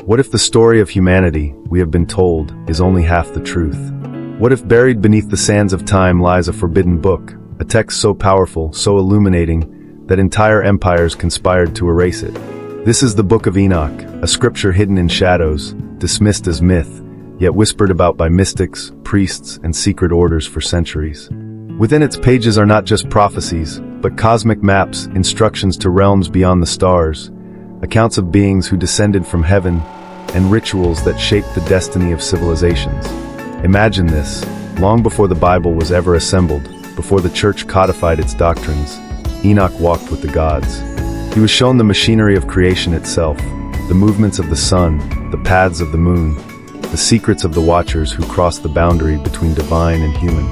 What if the story of humanity, we have been told, is only half the truth? What if buried beneath the sands of time lies a forbidden book, a text so powerful, so illuminating, that entire empires conspired to erase it? This is the Book of Enoch, a scripture hidden in shadows, dismissed as myth, yet whispered about by mystics, priests, and secret orders for centuries. Within its pages are not just prophecies, but cosmic maps, instructions to realms beyond the stars, accounts of beings who descended from heaven, and rituals that shaped the destiny of civilizations. Imagine this, long before the Bible was ever assembled, before the church codified its doctrines, Enoch walked with the gods. He was shown the machinery of creation itself, the movements of the sun, the paths of the moon, the secrets of the watchers who crossed the boundary between divine and human.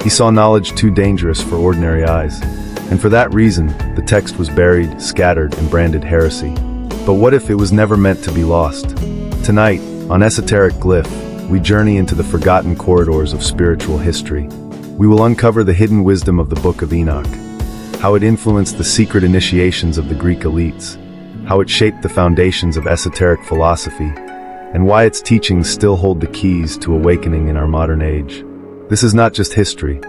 He saw knowledge too dangerous for ordinary eyes, and for that reason, the text was buried, scattered, and branded heresy. But what if it was never meant to be lost? Tonight, on Esoteric Glyph, we journey into the forgotten corridors of spiritual history. We will uncover the hidden wisdom of the Book of Enoch, how it influenced the secret initiations of the Greek elites, how it shaped the foundations of esoteric philosophy, and why its teachings still hold the keys to awakening in our modern age. This is not just history,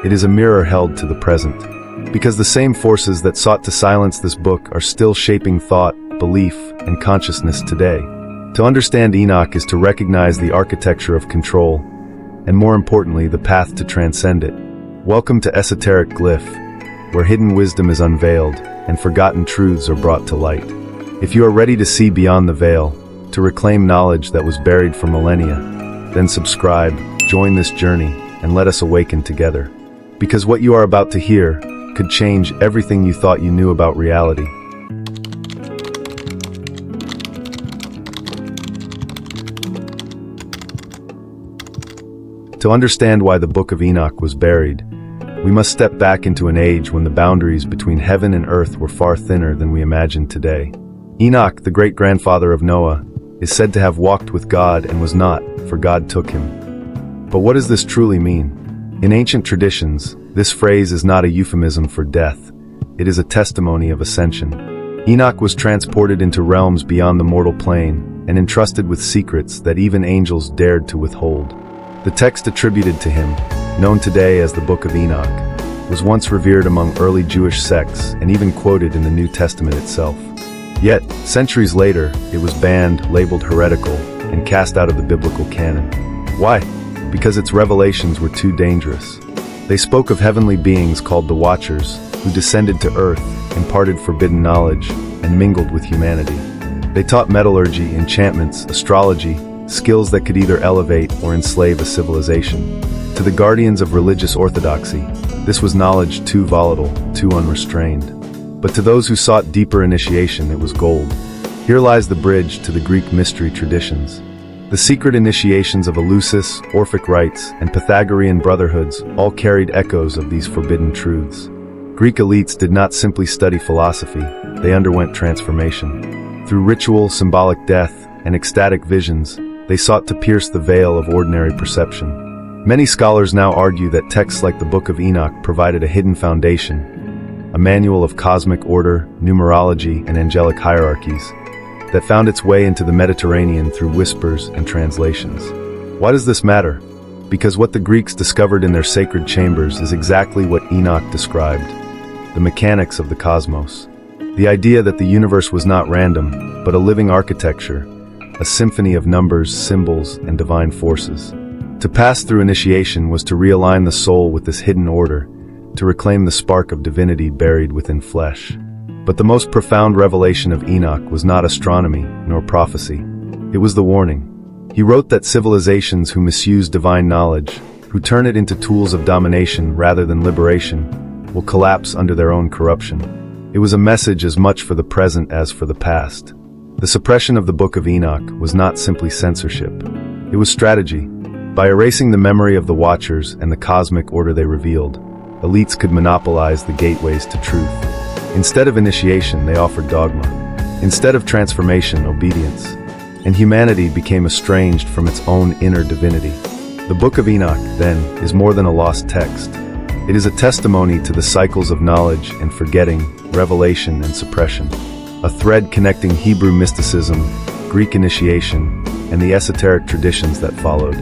it is a mirror held to the present, because the same forces that sought to silence this book are still shaping thought, belief, and consciousness today. To understand Enoch is to recognize the architecture of control, and more importantly, the path to transcend it. Welcome to Esoteric Glyph, where hidden wisdom is unveiled, and forgotten truths are brought to light. If you are ready to see beyond the veil, to reclaim knowledge that was buried for millennia, then subscribe, join this journey, and let us awaken together. Because what you are about to hear could change everything you thought you knew about reality. To understand why the Book of Enoch was buried, we must step back into an age when the boundaries between heaven and earth were far thinner than we imagine today. Enoch, the great-grandfather of Noah, is said to have walked with God and was not, for God took him. But what does this truly mean? In ancient traditions, this phrase is not a euphemism for death. It is a testimony of ascension. Enoch was transported into realms beyond the mortal plane and entrusted with secrets that even angels dared to withhold. The text attributed to him, known today as the Book of Enoch, was once revered among early Jewish sects and even quoted in the New Testament itself. Yet, centuries later, it was banned, labeled heretical, and cast out of the biblical canon. Why? Because its revelations were too dangerous. They spoke of heavenly beings called the Watchers, who descended to earth, imparted forbidden knowledge, and mingled with humanity. They taught metallurgy, enchantments, astrology, skills that could either elevate or enslave a civilization. To the guardians of religious orthodoxy, this was knowledge too volatile, too unrestrained. But to those who sought deeper initiation, it was gold. Here lies the bridge to the Greek mystery traditions. The secret initiations of Eleusis, Orphic rites, and Pythagorean brotherhoods all carried echoes of these forbidden truths. Greek elites did not simply study philosophy, they underwent transformation. Through ritual, symbolic death, and ecstatic visions, they sought to pierce the veil of ordinary perception. Many scholars now argue that texts like the Book of Enoch provided a hidden foundation, a manual of cosmic order, numerology, and angelic hierarchies, that found its way into the Mediterranean through whispers and translations. Why does this matter? Because what the Greeks discovered in their sacred chambers is exactly what Enoch described, the mechanics of the cosmos. The idea that the universe was not random, but a living architecture, a symphony of numbers, symbols, and divine forces. To pass through initiation was to realign the soul with this hidden order, to reclaim the spark of divinity buried within flesh. But the most profound revelation of Enoch was not astronomy nor prophecy. It was the warning. He wrote that civilizations who misuse divine knowledge, who turn it into tools of domination rather than liberation, will collapse under their own corruption. It was a message as much for the present as for the past. The suppression of the Book of Enoch was not simply censorship. It was strategy. By erasing the memory of the Watchers and the cosmic order they revealed, elites could monopolize the gateways to truth. Instead of initiation, they offered dogma. Instead of transformation, obedience. And humanity became estranged from its own inner divinity. The Book of Enoch, then, is more than a lost text. It is a testimony to the cycles of knowledge and forgetting, revelation and suppression. A thread connecting Hebrew mysticism, Greek initiation, and the esoteric traditions that followed.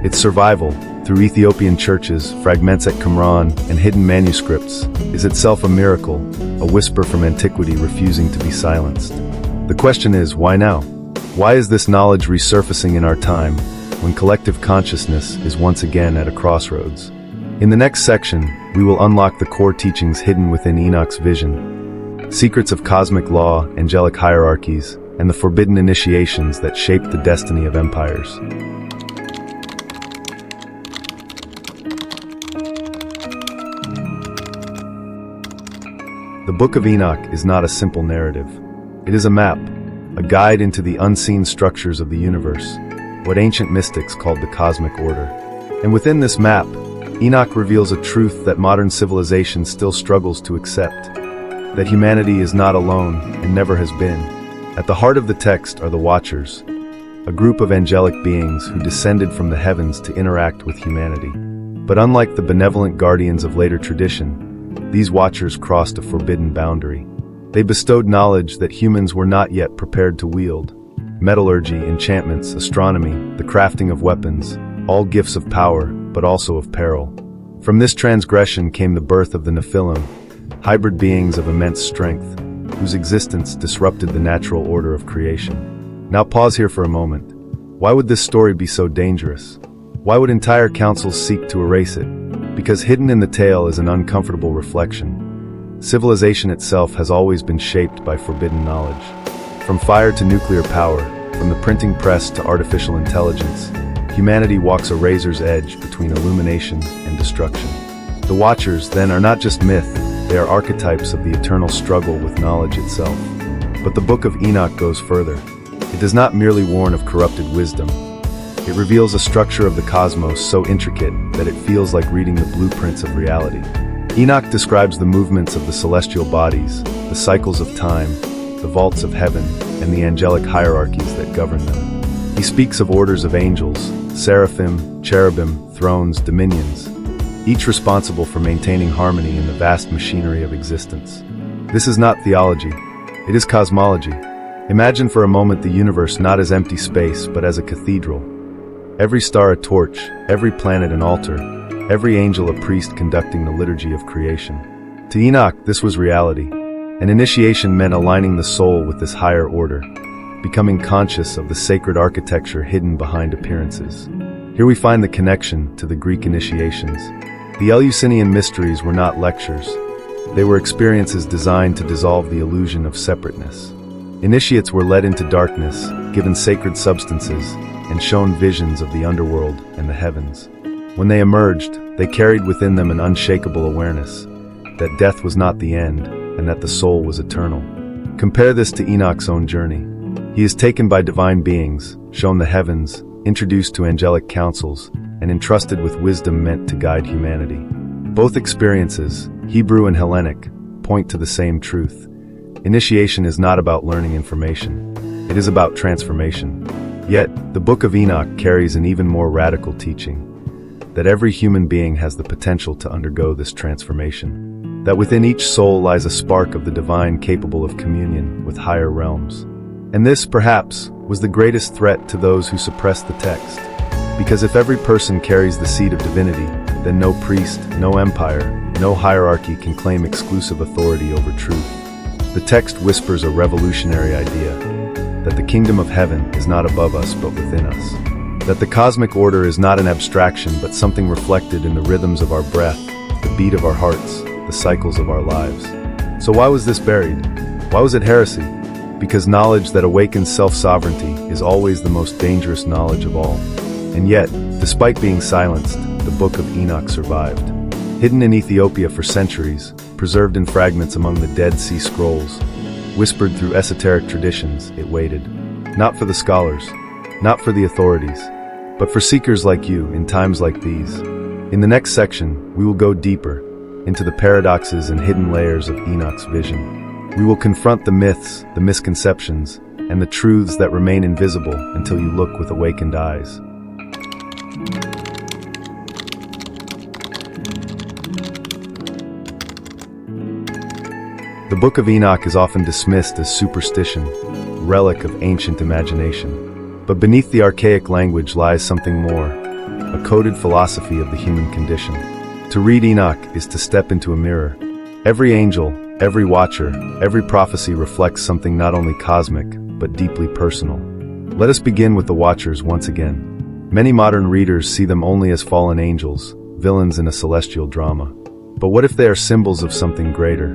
Its survival, through Ethiopian churches, fragments at Qumran, and hidden manuscripts, is itself a miracle, a whisper from antiquity refusing to be silenced. The question is, why now? Why is this knowledge resurfacing in our time, when collective consciousness is once again at a crossroads? In the next section, we will unlock the core teachings hidden within Enoch's vision, secrets of cosmic law, angelic hierarchies, and the forbidden initiations that shaped the destiny of empires. The Book of Enoch is not a simple narrative. It is a map, a guide into the unseen structures of the universe, what ancient mystics called the cosmic order. And within this map, Enoch reveals a truth that modern civilization still struggles to accept, that humanity is not alone and never has been. At the heart of the text are the Watchers, a group of angelic beings who descended from the heavens to interact with humanity. But unlike the benevolent guardians of later tradition, these Watchers crossed a forbidden boundary. They bestowed knowledge that humans were not yet prepared to wield. Metallurgy, enchantments, astronomy, the crafting of weapons, all gifts of power, but also of peril. From this transgression came the birth of the Nephilim, hybrid beings of immense strength, whose existence disrupted the natural order of creation. Now pause here for a moment. Why would this story be so dangerous? Why would entire councils seek to erase it? Because hidden in the tale is an uncomfortable reflection. Civilization itself has always been shaped by forbidden knowledge. From fire to nuclear power, from the printing press to artificial intelligence, humanity walks a razor's edge between illumination and destruction. The Watchers, then, are not just myth, they are archetypes of the eternal struggle with knowledge itself. But the Book of Enoch goes further. It does not merely warn of corrupted wisdom. It reveals a structure of the cosmos so intricate that it feels like reading the blueprints of reality. Enoch describes the movements of the celestial bodies, the cycles of time, the vaults of heaven, and the angelic hierarchies that govern them. He speaks of orders of angels, seraphim, cherubim, thrones, dominions, each responsible for maintaining harmony in the vast machinery of existence. This is not theology, it is cosmology. Imagine for a moment the universe not as empty space, but as a cathedral. Every star a torch, every planet an altar, every angel a priest conducting the liturgy of creation. To Enoch, this was reality. An initiation meant aligning the soul with this higher order, becoming conscious of the sacred architecture hidden behind appearances. Here we find the connection to the Greek initiations. The Eleusinian mysteries were not lectures. They were experiences designed to dissolve the illusion of separateness. Initiates were led into darkness, given sacred substances, and shown visions of the underworld and the heavens. When they emerged, they carried within them an unshakable awareness that death was not the end, and that the soul was eternal. Compare this to Enoch's own journey. He is taken by divine beings, shown the heavens, introduced to angelic councils, and entrusted with wisdom meant to guide humanity. Both experiences, Hebrew and Hellenic, point to the same truth. Initiation is not about learning information. It is about transformation. Yet, the Book of Enoch carries an even more radical teaching, that every human being has the potential to undergo this transformation. That within each soul lies a spark of the divine capable of communion with higher realms. And this, perhaps, was the greatest threat to those who suppressed the text. Because if every person carries the seed of divinity, then no priest, no empire, no hierarchy can claim exclusive authority over truth. The text whispers a revolutionary idea, that the kingdom of heaven is not above us but within us. That the cosmic order is not an abstraction but something reflected in the rhythms of our breath, the beat of our hearts, the cycles of our lives. So why was this buried? Why was it heresy? Because knowledge that awakens self-sovereignty is always the most dangerous knowledge of all. And yet, despite being silenced, the Book of Enoch survived. Hidden in Ethiopia for centuries, preserved in fragments among the Dead Sea Scrolls, whispered through esoteric traditions, it waited. Not for the scholars, not for the authorities, but for seekers like you in times like these. In the next section, we will go deeper into the paradoxes and hidden layers of Enoch's vision. We will confront the myths, the misconceptions, and the truths that remain invisible until you look with awakened eyes. The Book of Enoch is often dismissed as superstition, relic of ancient imagination. But beneath the archaic language lies something more, a coded philosophy of the human condition. To read Enoch is to step into a mirror. Every angel, every watcher, every prophecy reflects something not only cosmic, but deeply personal. Let us begin with the watchers once again. Many modern readers see them only as fallen angels, villains in a celestial drama. But what if they are symbols of something greater?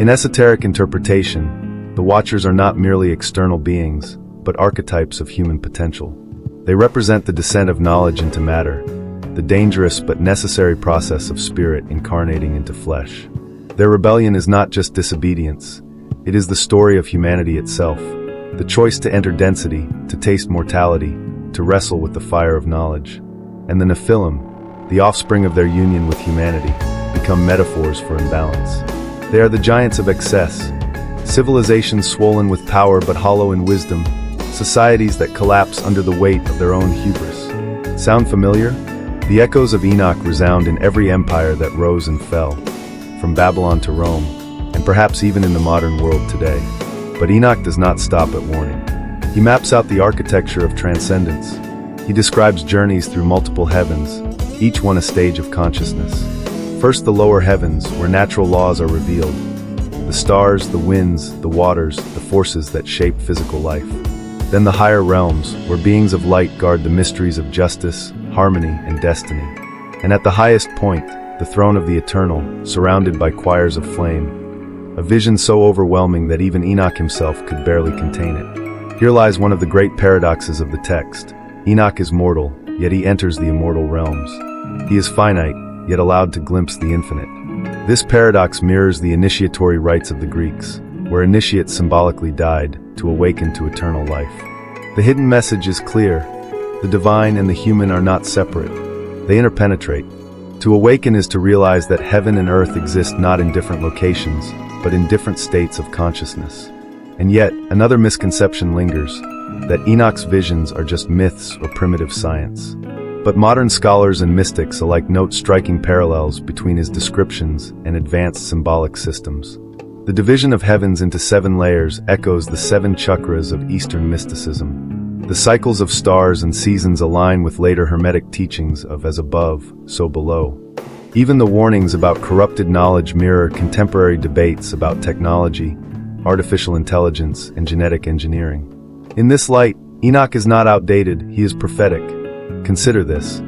In esoteric interpretation, the watchers are not merely external beings, but archetypes of human potential. They represent the descent of knowledge into matter, the dangerous but necessary process of spirit incarnating into flesh. Their rebellion is not just disobedience, it is the story of humanity itself, the choice to enter density, to taste mortality, to wrestle with the fire of knowledge. And the Nephilim, the offspring of their union with humanity, become metaphors for imbalance. They are the giants of excess, civilizations swollen with power but hollow in wisdom, societies that collapse under the weight of their own hubris. Sound familiar? The echoes of Enoch resound in every empire that rose and fell, from Babylon to Rome, and perhaps even in the modern world today. But Enoch does not stop at warning. He maps out the architecture of transcendence. He describes journeys through multiple heavens, each one a stage of consciousness. First, the lower heavens, where natural laws are revealed. The stars, the winds, the waters, the forces that shape physical life. Then the higher realms, where beings of light guard the mysteries of justice, harmony, and destiny. And at the highest point, the throne of the eternal, surrounded by choirs of flame. A vision so overwhelming that even Enoch himself could barely contain it. Here lies one of the great paradoxes of the text. Enoch is mortal, yet he enters the immortal realms. He is finite, yet allowed to glimpse the infinite. This paradox mirrors the initiatory rites of the Greeks, where initiates symbolically died to awaken to eternal life. The hidden message is clear. The divine and the human are not separate. They interpenetrate. To awaken is to realize that heaven and earth exist not in different locations, but in different states of consciousness. And yet, another misconception lingers, that Enoch's visions are just myths or primitive science. But modern scholars and mystics alike note striking parallels between his descriptions and advanced symbolic systems. The division of heavens into 7 layers echoes the 7 chakras of Eastern mysticism. The cycles of stars and seasons align with later Hermetic teachings of as above, so below. Even the warnings about corrupted knowledge mirror contemporary debates about technology, artificial intelligence, and genetic engineering. In this light, Enoch is not outdated, he is prophetic. Consider this.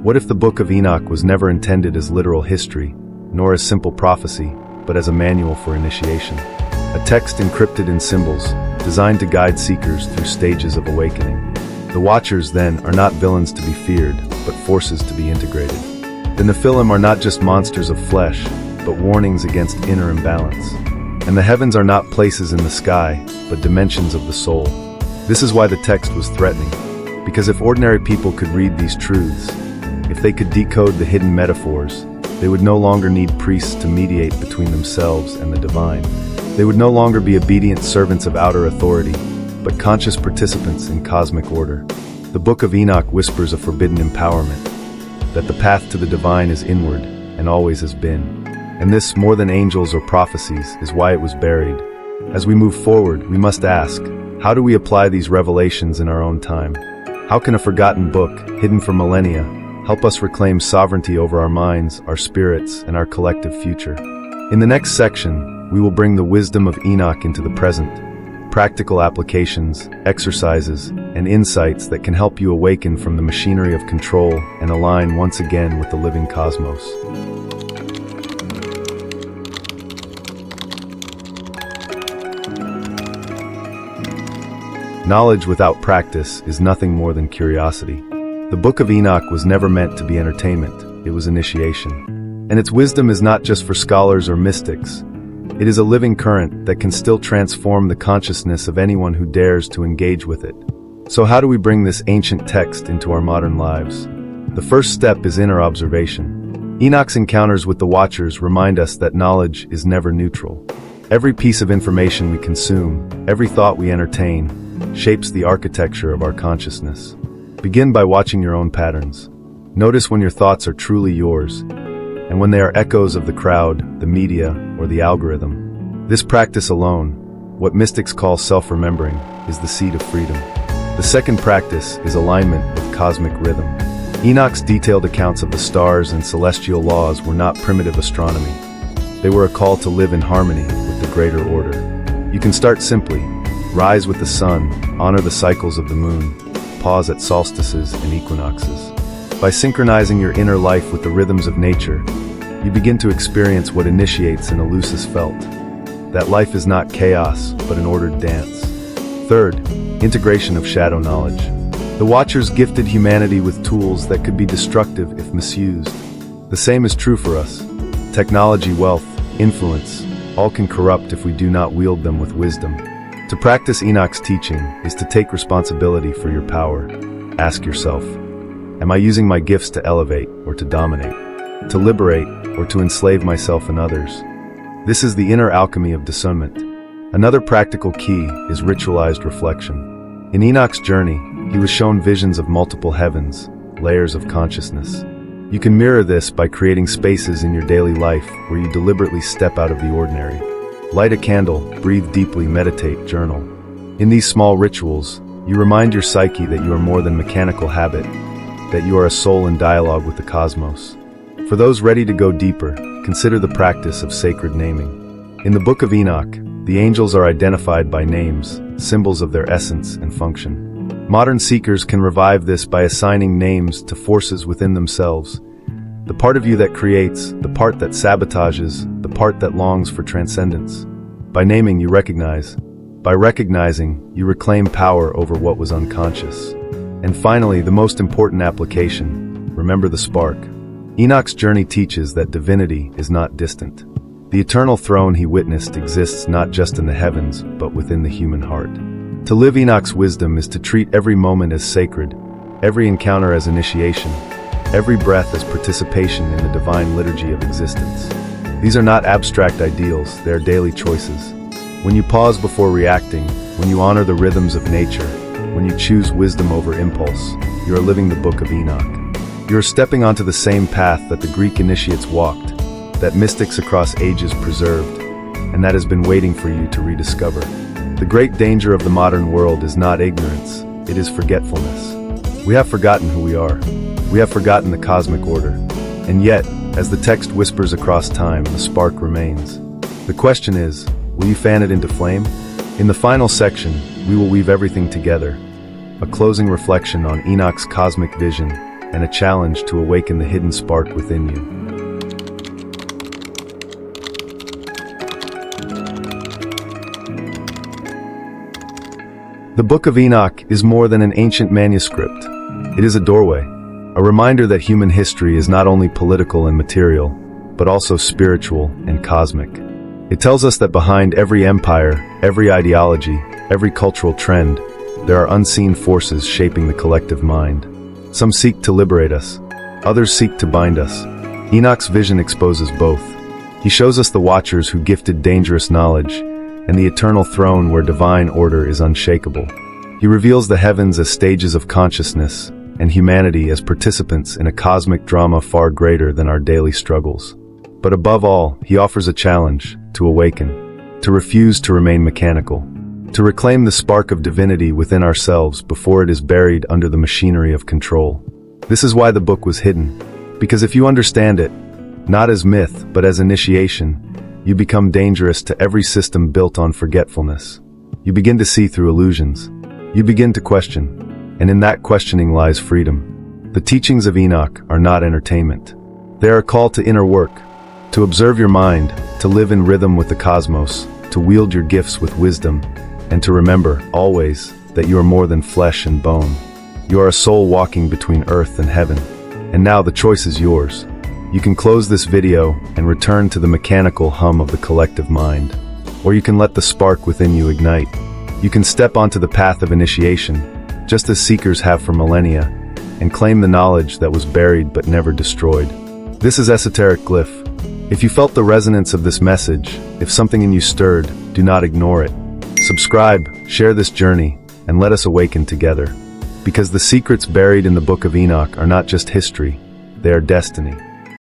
What if the Book of Enoch was never intended as literal history, nor as simple prophecy, but as a manual for initiation? A text encrypted in symbols, designed to guide seekers through stages of awakening. The Watchers, then, are not villains to be feared, but forces to be integrated. The Nephilim are not just monsters of flesh, but warnings against inner imbalance. And the heavens are not places in the sky, but dimensions of the soul. This is why the text was threatening. Because if ordinary people could read these truths, if they could decode the hidden metaphors, they would no longer need priests to mediate between themselves and the divine. They would no longer be obedient servants of outer authority, but conscious participants in cosmic order. The Book of Enoch whispers a forbidden empowerment, that the path to the divine is inward, and always has been. And this, more than angels or prophecies, is why it was buried. As we move forward, we must ask, how do we apply these revelations in our own time? How can a forgotten book, hidden for millennia, help us reclaim sovereignty over our minds, our spirits, and our collective future? In the next section, we will bring the wisdom of Enoch into the present, practical applications, exercises, and insights that can help you awaken from the machinery of control and align once again with the living cosmos. Knowledge without practice is nothing more than curiosity. The Book of Enoch was never meant to be entertainment, it was initiation. And its wisdom is not just for scholars or mystics. It is a living current that can still transform the consciousness of anyone who dares to engage with it. So how do we bring this ancient text into our modern lives? The first step is inner observation. Enoch's encounters with the Watchers remind us that knowledge is never neutral. Every piece of information we consume, every thought we entertain, shapes the architecture of our consciousness. Begin by watching your own patterns. Notice when your thoughts are truly yours, and when they are echoes of the crowd, the media, or the algorithm. This practice alone, what mystics call self-remembering, is the seed of freedom. The second practice is alignment with cosmic rhythm. Enoch's detailed accounts of the stars and celestial laws were not primitive astronomy. They were a call to live in harmony with the greater order. You can start simply. Rise with the sun, honor the cycles of the moon, pause at solstices and equinoxes. By synchronizing your inner life with the rhythms of nature, you begin to experience what initiates an elusive felt. That life is not chaos, but an ordered dance. Third, integration of shadow knowledge. The Watchers gifted humanity with tools that could be destructive if misused. The same is true for us. Technology, wealth, influence, all can corrupt if we do not wield them with wisdom. To practice Enoch's teaching is to take responsibility for your power. Ask yourself, am I using my gifts to elevate or to dominate? To liberate or to enslave myself and others? This is the inner alchemy of discernment. Another practical key is ritualized reflection. In Enoch's journey, he was shown visions of multiple heavens, layers of consciousness. You can mirror this by creating spaces in your daily life where you deliberately step out of the ordinary. Light a candle, breathe deeply, meditate, journal. In these small rituals, you remind your psyche that you are more than mechanical habit, that you are a soul in dialogue with the cosmos. For those ready to go deeper, consider the practice of sacred naming. In the Book of Enoch, the angels are identified by names, symbols of their essence and function. Modern seekers can revive this by assigning names to forces within themselves. The part of you that creates, the part that sabotages, the part that longs for transcendence. By naming, you recognize. By recognizing, you reclaim power over what was unconscious. And finally, the most important application, remember the spark. Enoch's journey teaches that divinity is not distant. The eternal throne he witnessed exists not just in the heavens, but within the human heart. To live Enoch's wisdom is to treat every moment as sacred, every encounter as initiation, every breath as participation in the divine liturgy of existence. These are not abstract ideals, they are daily choices. When you pause before reacting, when you honor the rhythms of nature, when you choose wisdom over impulse, you are living the Book of Enoch. You are stepping onto the same path that the Greek initiates walked, that mystics across ages preserved, and that has been waiting for you to rediscover. The great danger of the modern world is not ignorance, it is forgetfulness. We have forgotten who we are. We have forgotten the cosmic order. And yet, as the text whispers across time, the spark remains. The question is, will you fan it into flame? In the final section, we will weave everything together. A closing reflection on Enoch's cosmic vision, and a challenge to awaken the hidden spark within you. The Book of Enoch is more than an ancient manuscript. It is a doorway, a reminder that human history is not only political and material, but also spiritual and cosmic. It tells us that behind every empire, every ideology, every cultural trend, there are unseen forces shaping the collective mind. Some seek to liberate us, others seek to bind us. Enoch's vision exposes both. He shows us the Watchers who gifted dangerous knowledge, and the eternal throne where divine order is unshakable. He reveals the heavens as stages of consciousness, and humanity as participants in a cosmic drama far greater than our daily struggles. But above all, he offers a challenge to awaken, to refuse to remain mechanical, to reclaim the spark of divinity within ourselves before it is buried under the machinery of control. This is why the book was hidden, because if you understand it, not as myth but as initiation, you become dangerous to every system built on forgetfulness. You begin to see through illusions. You begin to question, and in that questioning lies freedom. The teachings of Enoch are not entertainment. They are a call to inner work, to observe your mind, to live in rhythm with the cosmos, to wield your gifts with wisdom, and to remember, always, that you are more than flesh and bone. You are a soul walking between earth and heaven. And now the choice is yours. You can close this video and return to the mechanical hum of the collective mind. Or you can let the spark within you ignite. You can step onto the path of initiation, just as seekers have for millennia, and claim the knowledge that was buried but never destroyed. This is Esoteric Glyph. If you felt the resonance of this message, if something in you stirred, do not ignore it. Subscribe, share this journey, and let us awaken together. Because the secrets buried in the Book of Enoch are not just history, they are destiny.